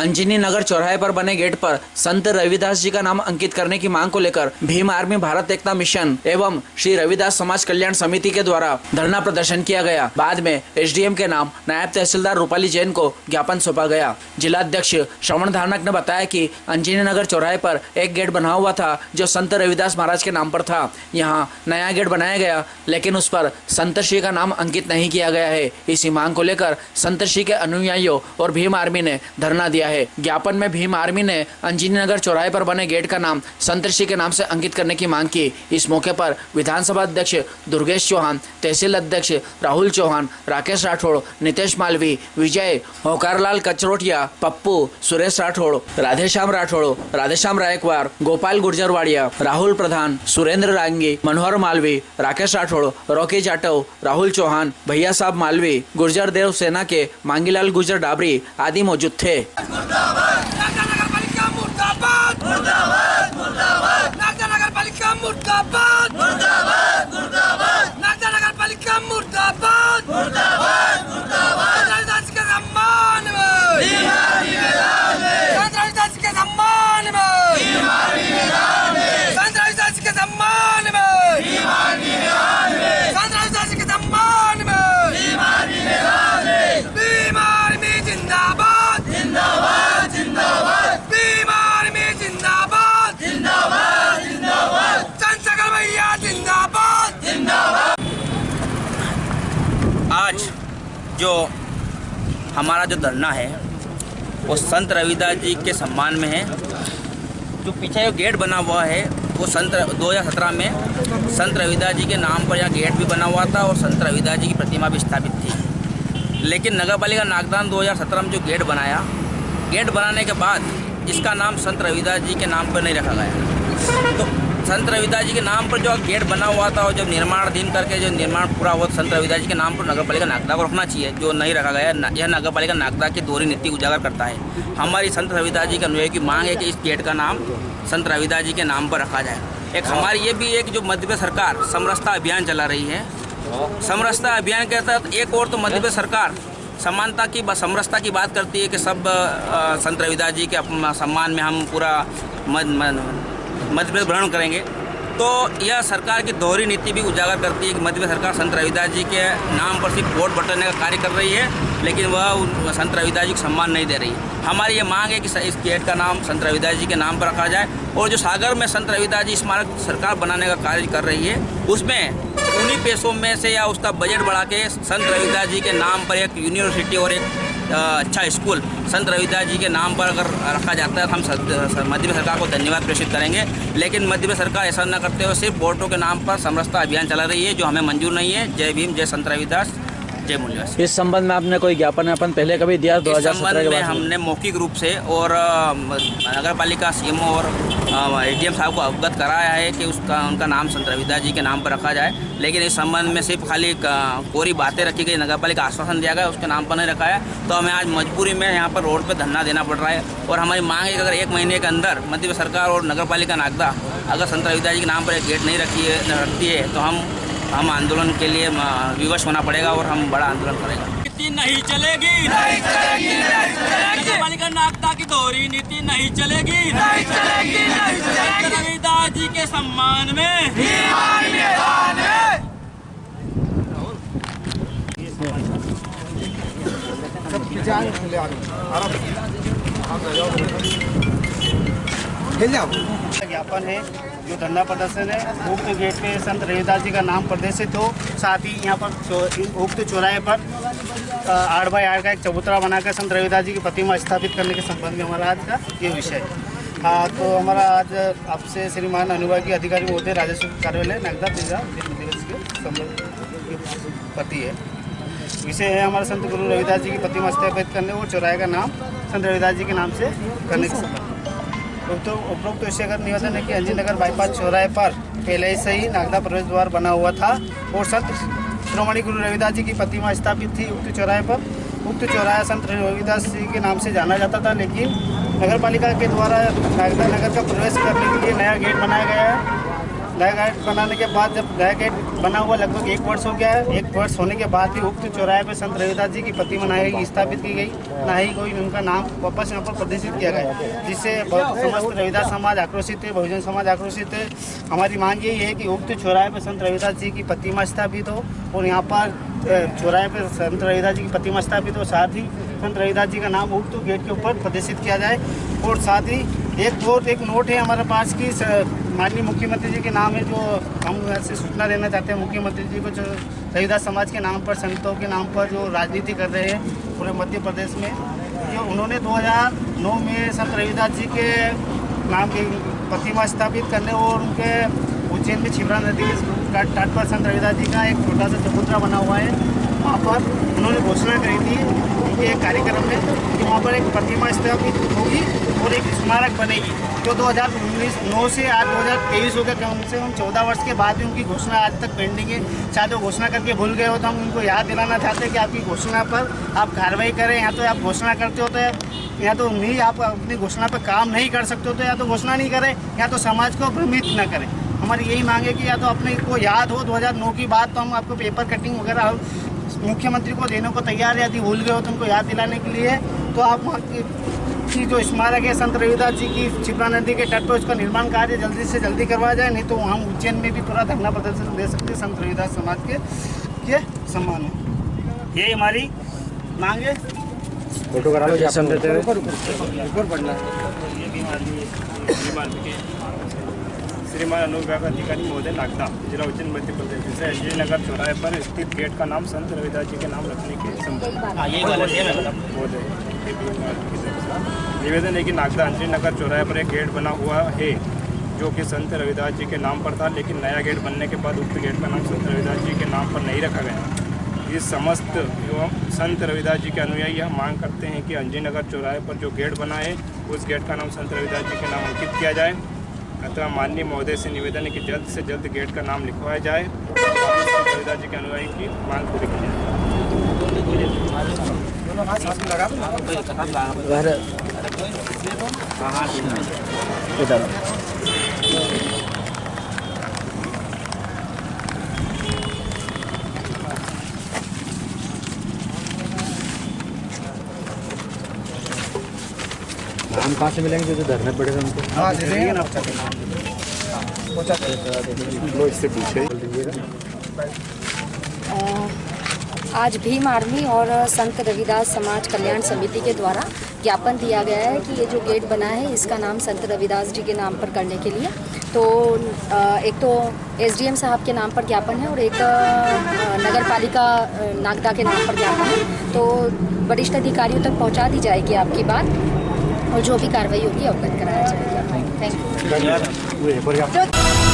अंजनी नगर चौराहे पर बने गेट पर संत रविदास जी का नाम अंकित करने की मांग को लेकर भीम आर्मी भारत एकता मिशन एवं श्री रविदास समाज कल्याण समिति के द्वारा धरना प्रदर्शन किया गया। बाद में एसडीएम के नाम नायब तहसीलदार रूपाली जैन को ज्ञापन सौंपा गया। जिलाध्यक्ष श्रवण धारनक ने बताया कि अंजनी नगर चौराहे पर एक गेट बना हुआ था जो संत रविदास महाराज के नाम पर था। यहाँ नया गेट बनाया गया लेकिन उस पर संत श्री का नाम अंकित नहीं किया गया है। इसी मांग को लेकर संत श्री के अनुयायियों और भीम आर्मी ने धरना दिया है। ज्ञापन में भीम आर्मी ने अंजनी नगर चौराहे पर बने गेट का नाम संत श्री के नाम से अंकित करने की मांग की। इस मौके पर विधानसभा अध्यक्ष दुर्गेश चौहान, तहसील अध्यक्ष राहुल चौहान, राकेश राठौड़, नितेश मालवी, विजय, होकारलाल कचरोटिया, पप्पू, सुरेश राठौड़, राधेश्याम राठौड़, राधेश्याम रायकवार, गोपाल गुर्जरवाड़िया, राहुल प्रधान, सुरेंद्र रांगी, मनोहर मालवी, राकेश राठौड़, रॉकी जाटव, राहुल चौहान, भैया साहब मालवी, गुर्जर देव सेना के मांगीलाल गुर्जर डाबरी आदि मौजूद थे। आज जो हमारा जो धरना है वो संत रविदास जी के सम्मान में है। जो पीछे जो गेट बना हुआ है वो 2017 में संत रविदास जी के नाम पर यहाँ गेट भी बना हुआ था और संत रविदास जी की प्रतिमा भी स्थापित थी। लेकिन नगर पालिका नागदान 2017 में जो गेट बनाने के बाद इसका नाम संत रविदास जी के नाम पर नहीं रखा गया। तो संत रविदास जी के नाम पर जो गेट बना हुआ था और जब निर्माणाधीन करके जो निर्माण पूरा हुआ संत रविदास जी के नाम पर नगर पालिका नागदा को रखना चाहिए, जो नहीं रखा गया। यह नगर पालिका नागदा की दोहरी नीति उजागर करता है। हमारी संत रविदास जी के अनुयायी की मांग है कि इस गेट का नाम संत रविदास जी के नाम पर रखा जाए। एक हमारी ये भी एक जो मध्य प्रदेश सरकार समरसता अभियान चला रही है। समरसता अभियान के तहत एक और तो मध्य प्रदेश सरकार समानता की समरसता की बात करती है कि सब संत रविदास जी के सम्मान में हम पूरा मध्य प्रदेश भ्रमण करेंगे। तो यह सरकार की दोहरी नीति भी उजागर करती है कि मध्य प्रदेश सरकार संत रविदास जी के नाम पर सिर्फ वोट बटोरने का कार्य कर रही है, लेकिन वह संत रविदास जी को सम्मान नहीं दे रही है। हमारी ये मांग है कि इस गेट का नाम संत रविदास जी के नाम पर रखा जाए और जो सागर में संत रविदास जी स्मारक सरकार बनाने का कार्य कर रही है उसमें उन्हीं पैसों में से या उसका बजट बढ़ा के संत रविदास जी के नाम पर एक यूनिवर्सिटी और एक अच्छा स्कूल संत रविदास जी के नाम पर अगर रखा जाता है तो हम मध्य प्रदेश सरकार को धन्यवाद प्रेषित करेंगे। लेकिन मध्य प्रदेश सरकार ऐसा न करते हुए सिर्फ वोटों के नाम पर समरसता अभियान चला रही है, जो हमें मंजूर नहीं है। जय भीम, जय संत रविदास, जय मूल्यवास। इस संबंध में आपने कोई ज्ञापन पहले कभी दिया? 2017 में हमने मौखिक रूप से और नगर पालिका सीएमओ और एडीएम साहब को अवगत कराया है कि उनका नाम संत रविदास जी के नाम पर रखा जाए। लेकिन इस संबंध में सिर्फ खाली कोरी बातें रखी गई, नगर पालिका आश्वासन दिया गया, उसके नाम पर नहीं रखा है। तो हमें आज मजबूरी में यहाँ पर रोड पर धरना देना पड़ रहा है और हमारी मांग है कि अगर 1 महीने के अंदर मध्य प्रदेश सरकार और नगर पालिका नागदा अगर संत रविदास जी के नाम पर एक गेट नहीं रखती है तो हम आंदोलन के लिए विवश होना पड़ेगा और हम बड़ा आंदोलन करेंगे। नीति नहीं चलेगी, नगर पालिका नागदा की दोहरी नीति नहीं चलेगी, रविदास जी के सम्मान में ज्ञापन है जो धरना प्रदर्शन है उक्त गेट पे संत रविदास जी का नाम प्रदर्शित हो। साथ ही यहाँ पर उक्त चौराहे पर 8x8 का एक चबूतरा बनाकर संत रविदास जी की प्रतिमा स्थापित करने के संबंध में हमारा आज का ये विषय है। तो हमारा आज आपसे श्रीमान अनुभागीय अधिकारी महोदय राजस्व कार्यालय नागदा दिवस के पति है। विषय है हमारे संत गुरु रविदास जी की प्रतिमा स्थापित करने और चौराहे का नाम संत रविदास जी के नाम से करने के संबंध। उपरोक्त विषय का निवेदन है कि अंजनी नगर बाईपास चौराहे पर पहले से ही नागदा प्रवेश द्वार बना हुआ था और संत श्रोमणी गुरु रविदास जी की प्रतिमा स्थापित थी उक्त चौराहे पर। उक्त चौराहा संत रविदास जी के नाम से जाना जाता था, लेकिन नगर पालिका के द्वारा नागदा नगर का प्रवेश करने के लिए नया गेट बनाया गया है। नया गेट बनाने के बाद जब नया गेट बना हुआ लगभग 1 वर्ष हो गया है, 1 वर्ष होने के बाद भी उक्त चौराहे पर संत रविदास जी की प्रतिमा नहीं स्थापित की गई, ना ही कोई उनका नाम वापस यहाँ पर प्रदर्शित किया गया, जिससे समस्त रविदास समाज आक्रोशित है, बहुजन समाज आक्रोशित है। हमारी मांग यही है कि उक्त चौराहे पर संत रविदास जी की प्रतिमा स्थापित हो और यहाँ पर चौराहे पर संत रविदास जी की प्रतिमा स्थापित हो, साथ ही संत रविदास जी का नाम उक्त गेट के ऊपर प्रदर्शित किया जाए। और साथ ही एक नोट है हमारे पास कि माननीय मुख्यमंत्री जी के नाम है, जो हम ऐसे सूचना देना चाहते हैं मुख्यमंत्री जी को, जो रविदास समाज के नाम पर, संतों के नाम पर जो राजनीति कर रहे हैं पूरे मध्य प्रदेश में, जो उन्होंने 2009 में संत रविदास जी के नाम की प्रतिमा स्थापित करने और उनके उज्जैन में छिबरा नदी के तट पर संत रविदास जी का एक छोटा सा चबूतरा बना हुआ है, वहाँ पर उन्होंने घोषणा करी थी उनके एक कार्यक्रम में कि वहाँ पर एक प्रतिमा स्थापित होगी और एक स्मारक बनेगी, जो 2019 से आज 2023 हो गया, कम से कम 14 वर्ष के बाद भी उनकी घोषणा आज तक पेंडिंग है। शायद वो घोषणा करके भूल गए हो, तो हम उनको याद दिलाना चाहते हैं कि आपकी घोषणा पर आप कार्रवाई करें। या तो आप घोषणा करते हो तो या तो नहीं, आप अपनी घोषणा पर काम नहीं कर सकते हो तो या तो घोषणा नहीं करें, या तो समाज को भ्रमित न करें। हमारी यही मांग है कि या तो अपने को याद हो 2009 की बात, तो हम आपको पेपर कटिंग वगैरह मुख्यमंत्री को देने को तैयार है। यदि भूल गए हो तो उनको याद दिलाने के लिए तो आप वहाँ की जो स्मारक है संत रविदास जी की छिबरा नदी के तट पर, उसका निर्माण कार्य जल्दी से जल्दी करवाया जाए, नहीं तो हम उज्जैन में भी पूरा धरना प्रदर्शन दे सकते हैं संत रविदास समाज के सम्मान में। यही हमारी मांग है। फोटो करा लो, श्रीमान अनुविभाग अधिकारी महोदय नागदा, जिला उज्जैन मध्य प्रदेश से एसडी नगर चौराहे पर स्थित गेट का नाम संत रविदास जी के नाम रखने के संबंध महोदय निवेदन है कि नागदा अंजलि नगर चौराहे पर एक गेट बना हुआ है जो कि संत रविदास जी के नाम पर था, लेकिन नया गेट बनने के बाद उक्त गेट का नाम संत रविदास जी के नाम पर नहीं रखा गया। इस समस्त एवं संत रविदास जी के अनुयायी यह मांग करते हैं कि अंजलि नगर चौराहे पर जो गेट बना है उस गेट का नाम संत रविदास जी के नाम अंकित किया जाए। अतः माननीय महोदय से निवेदन है कि जल्द से जल्द गेट का नाम लिखवाया जाए और संत रविदास जी के अनुयायी की मांग पूरी की जाए। नाम कहाँ से मिलेंगे जो धरने पड़ेगा उनको? हाँ दे देंगे ना, इससे पूछे। आज भीम आर्मी और संत रविदास समाज कल्याण समिति के द्वारा ज्ञापन दिया गया है कि ये जो गेट बना है इसका नाम संत रविदास जी के नाम पर करने के लिए। तो एक तो एसडीएम साहब के नाम पर ज्ञापन है और एक नगर पालिका नागदा के नाम पर ज्ञापन है। तो वरिष्ठ अधिकारियों तक पहुंचा दी जाएगी आपकी बात और जो भी कार्रवाई होगी अवगत कराया जाएगा। Thank you.